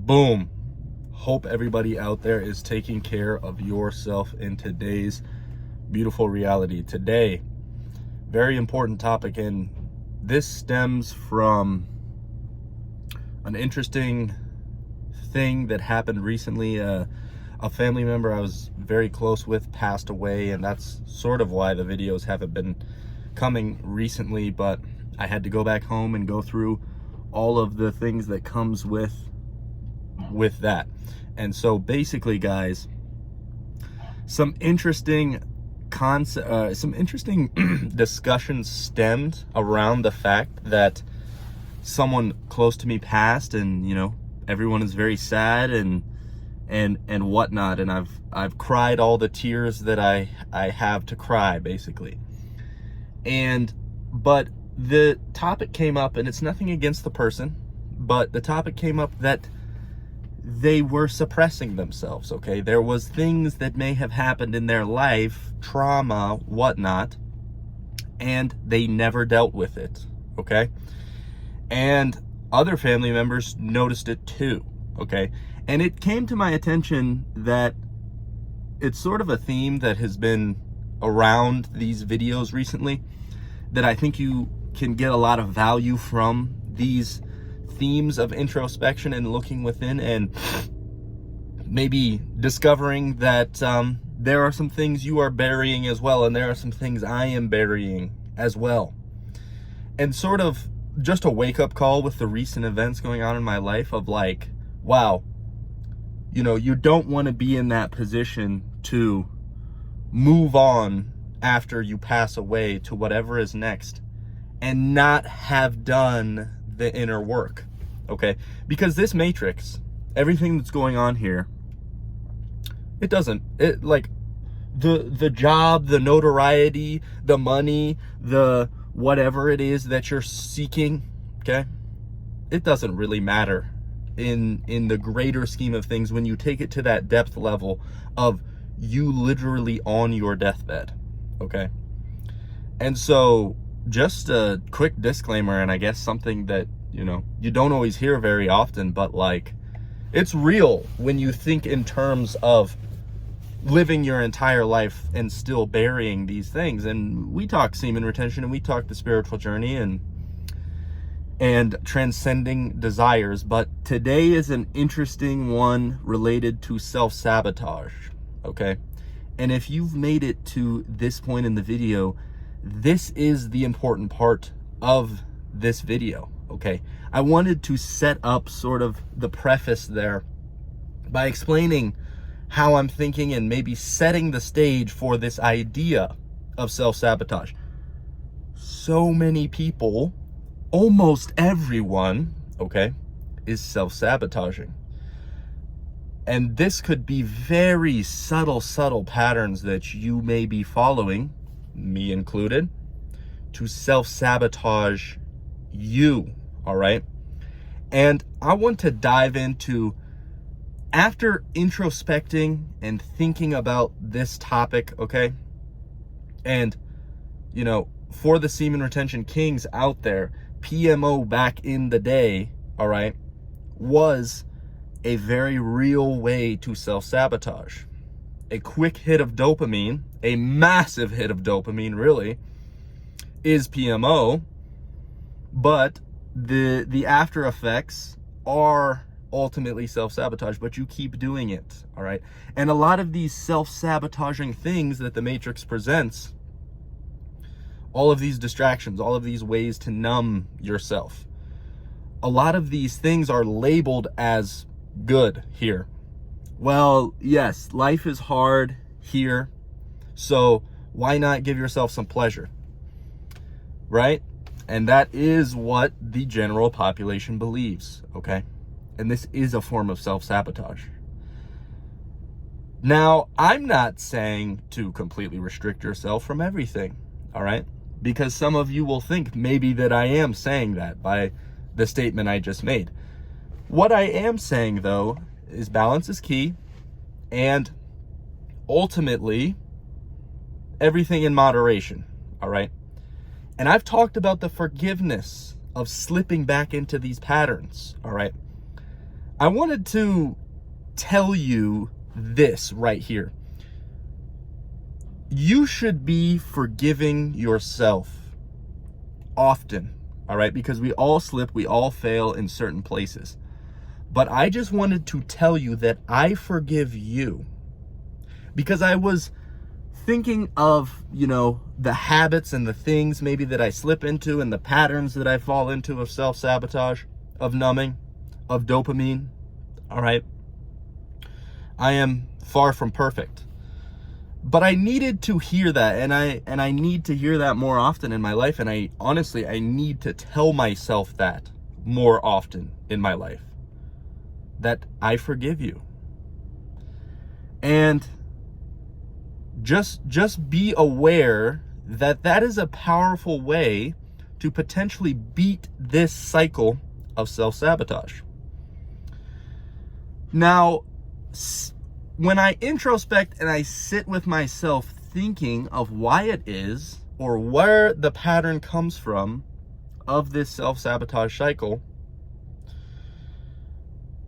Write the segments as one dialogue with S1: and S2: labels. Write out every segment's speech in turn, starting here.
S1: Boom. Hope everybody out there is taking care of yourself in today's beautiful reality. Today, very important topic, and this stems from an interesting thing that happened recently. A family member I was very close with passed away, and that's sort of why the videos haven't been coming recently, but I had to go back home and go through all of the things that comes with that. And so basically, guys, some interesting discussions stemmed around the fact that someone close to me passed, and everyone is very sad and whatnot, and I've cried all the tears that I have to cry, basically. But the topic came up, and it's nothing against the person, but the topic came up that they were suppressing themselves, okay? There was things that may have happened in their life, trauma, whatnot, and they never dealt with it, okay? And other family members noticed it too, okay? And it came to my attention that it's sort of a theme that has been around these videos recently, that I think you can get a lot of value from these themes of introspection and looking within, and maybe discovering that there are some things you are burying as well, and there are some things I am burying as well. And sort of just a wake-up call with the recent events going on in my life of like, wow, you don't want to be in that position to move on after you pass away to whatever is next and not have done the inner work, okay? Because this matrix, everything that's going on here, it like the job, the notoriety, the money, the whatever it is that you're seeking, okay? It doesn't really matter in the greater scheme of things when you take it to that depth level of you literally on your deathbed, okay? And so just a quick disclaimer, and I guess something that you don't always hear very often, but like, it's real when you think in terms of living your entire life and still burying these things. And we talk semen retention, and we talk the spiritual journey and transcending desires, but today is an interesting one related to self-sabotage, okay? And if you've made it to this point in the video, this is the important part of this video, okay? I wanted to set up sort of the preface there by explaining how I'm thinking and maybe setting the stage for this idea of self-sabotage. So many people, almost everyone, okay, is self-sabotaging. And this could be very subtle patterns that you may be following, me included, to self-sabotage you, all right? And I want to dive into, after introspecting and thinking about this topic, okay? And, for the semen retention kings out there, PMO back in the day, all right, was a very real way to self-sabotage. A quick hit of dopamine, a massive hit of dopamine really, is PMO, but the after effects are ultimately self-sabotage, but you keep doing it, all right? And a lot of these self-sabotaging things that the Matrix presents, all of these distractions, all of these ways to numb yourself, a lot of these things are labeled as good here. Well, yes, life is hard here, so why not give yourself some pleasure, right? And that is what the general population believes, okay? And this is a form of self-sabotage. Now, I'm not saying to completely restrict yourself from everything, all right? Because some of you will think maybe that I am saying that by the statement I just made. What I am saying, though, is balance is key, and ultimately, everything in moderation, all right? And I've talked about the forgiveness of slipping back into these patterns, all right? I wanted to tell you this right here. You should be forgiving yourself often, all right? Because we all slip, we all fail in certain places. But I just wanted to tell you that I forgive you, because I was thinking of, the habits and the things maybe that I slip into and the patterns that I fall into of self-sabotage, of numbing, of dopamine, all right? I am far from perfect. But I needed to hear that, and I need to hear that more often in my life, and I need to tell myself that more often in my life, that I forgive you. And just be aware that that is a powerful way to potentially beat this cycle of self-sabotage. Now, when I introspect and I sit with myself thinking of why it is, or where the pattern comes from of this self-sabotage cycle,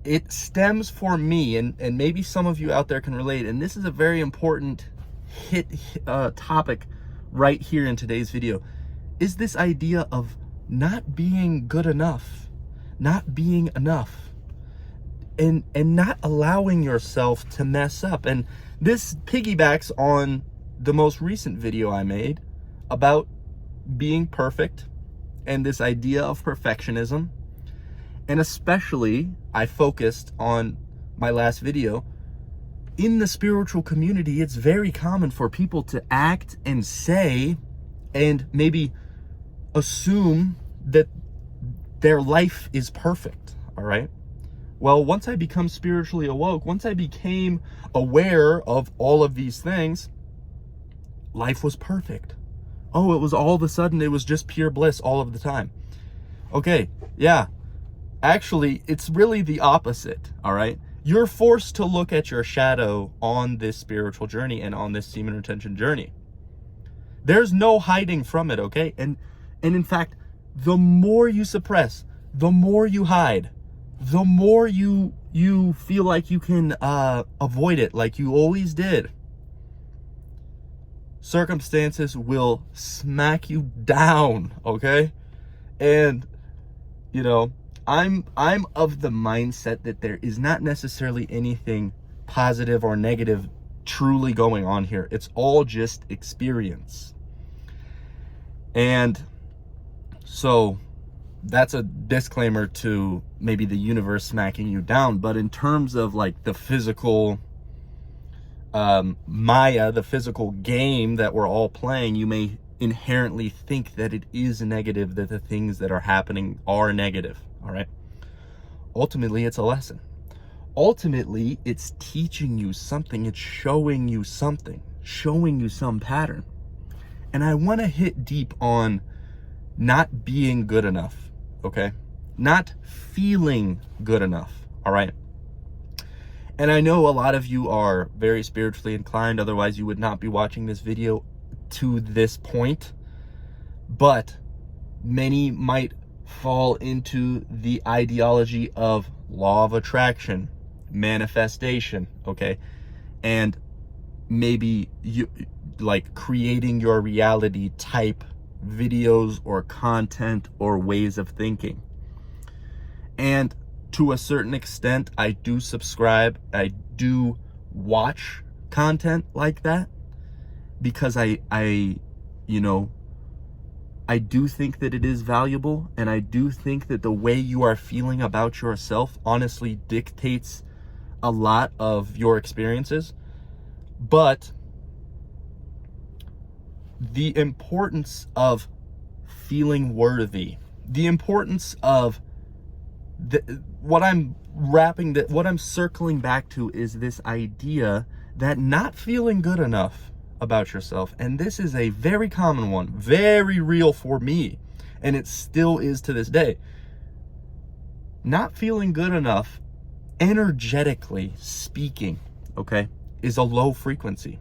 S1: it stems for me, and maybe some of you out there can relate, and this is a very important topic right here in today's video, is this idea of not being good enough, not being enough, and not allowing yourself to mess up. And this piggybacks on the most recent video I made about being perfect and this idea of perfectionism. And especially, I focused on my last video, in the spiritual community, it's very common for people to act and say and maybe assume that their life is perfect, all right? Well, once I become spiritually awoke, once I became aware of all of these things, life was perfect. Oh, it was all of a sudden, it was just pure bliss all of the time. Okay, yeah. Actually, it's really the opposite, all right? You're forced to look at your shadow on this spiritual journey and on this semen retention journey. There's no hiding from it, okay? And in fact, the more you suppress, the more you hide, the more you feel like you can avoid it like you always did, circumstances will smack you down, okay? And, I'm of the mindset that there is not necessarily anything positive or negative truly going on here. It's all just experience. And so that's a disclaimer to maybe the universe smacking you down. But in terms of like the physical Maya, the physical game that we're all playing, you may inherently think that it is negative, that the things that are happening are negative, all right? Ultimately, it's a lesson. Ultimately, it's teaching you something. It's showing you something, showing you some pattern. And I want to hit deep on not being good enough, okay? Not feeling good enough, all right? And I know a lot of you are very spiritually inclined, otherwise you would not be watching this video to this point. But many might fall into the ideology of law of attraction, manifestation, okay? And maybe you like creating your reality type videos or content or ways of thinking. And to a certain extent, I do subscribe, I do watch content like that, because I do think that it is valuable, and I do think that the way you are feeling about yourself honestly dictates a lot of your experiences. But the importance of feeling worthy, the importance of what I'm circling back to is this idea that not feeling good enough about yourself, and this is a very common one, very real for me, and it still is to this day. Not feeling good enough, energetically speaking, okay, is a low frequency.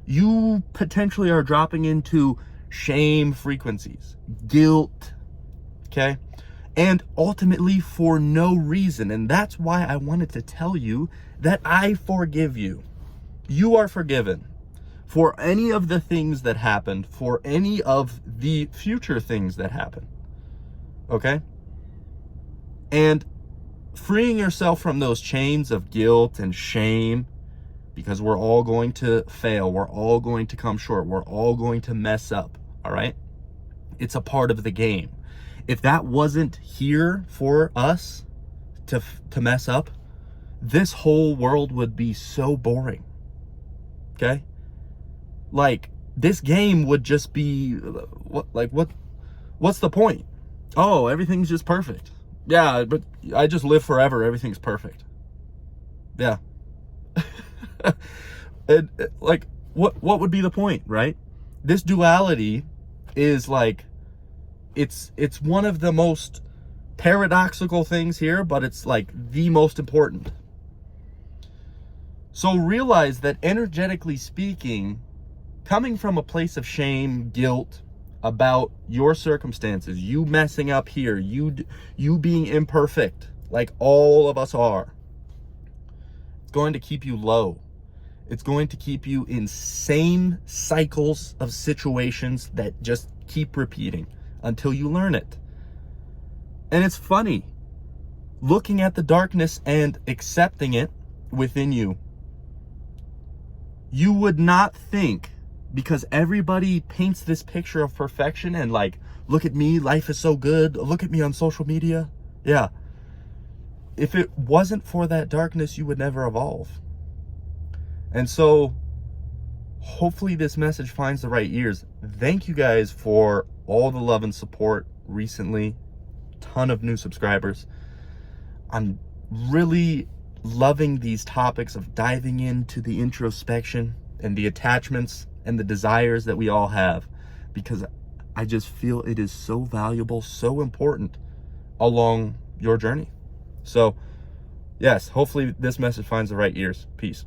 S1: You potentially are dropping into shame frequencies, guilt, okay? And ultimately for no reason. And that's why I wanted to tell you that I forgive you. You are forgiven for any of the things that happened, for any of the future things that happen. Okay? And freeing yourself from those chains of guilt and shame, because we're all going to fail. We're all going to come short. We're all going to mess up. All right? It's a part of the game. If that wasn't here for us to mess up, this whole world would be so boring. Okay? Like, this game would just be, what's the point? Oh, everything's just perfect. Yeah, but I just live forever. Everything's perfect. Yeah. Like, what would be the point, right? This duality is like, it's one of the most paradoxical things here, but it's like the most important. So realize that energetically speaking, coming from a place of shame, guilt about your circumstances, you messing up here, you being imperfect, like all of us are, it's going to keep you low. It's going to keep you in same cycles of situations that just keep repeating until you learn it. And it's funny, looking at the darkness and accepting it within you. You would not think, because everybody paints this picture of perfection and like, look at me, life is so good, look at me on social media. Yeah. If it wasn't for that darkness, you would never evolve. And so hopefully this message finds the right ears. Thank you guys for all the love and support recently. Ton of new subscribers. I'm really loving these topics of diving into the introspection and the attachments and the desires that we all have, because I just feel it is so valuable, so important along your journey. So yes, hopefully this message finds the right ears. Peace.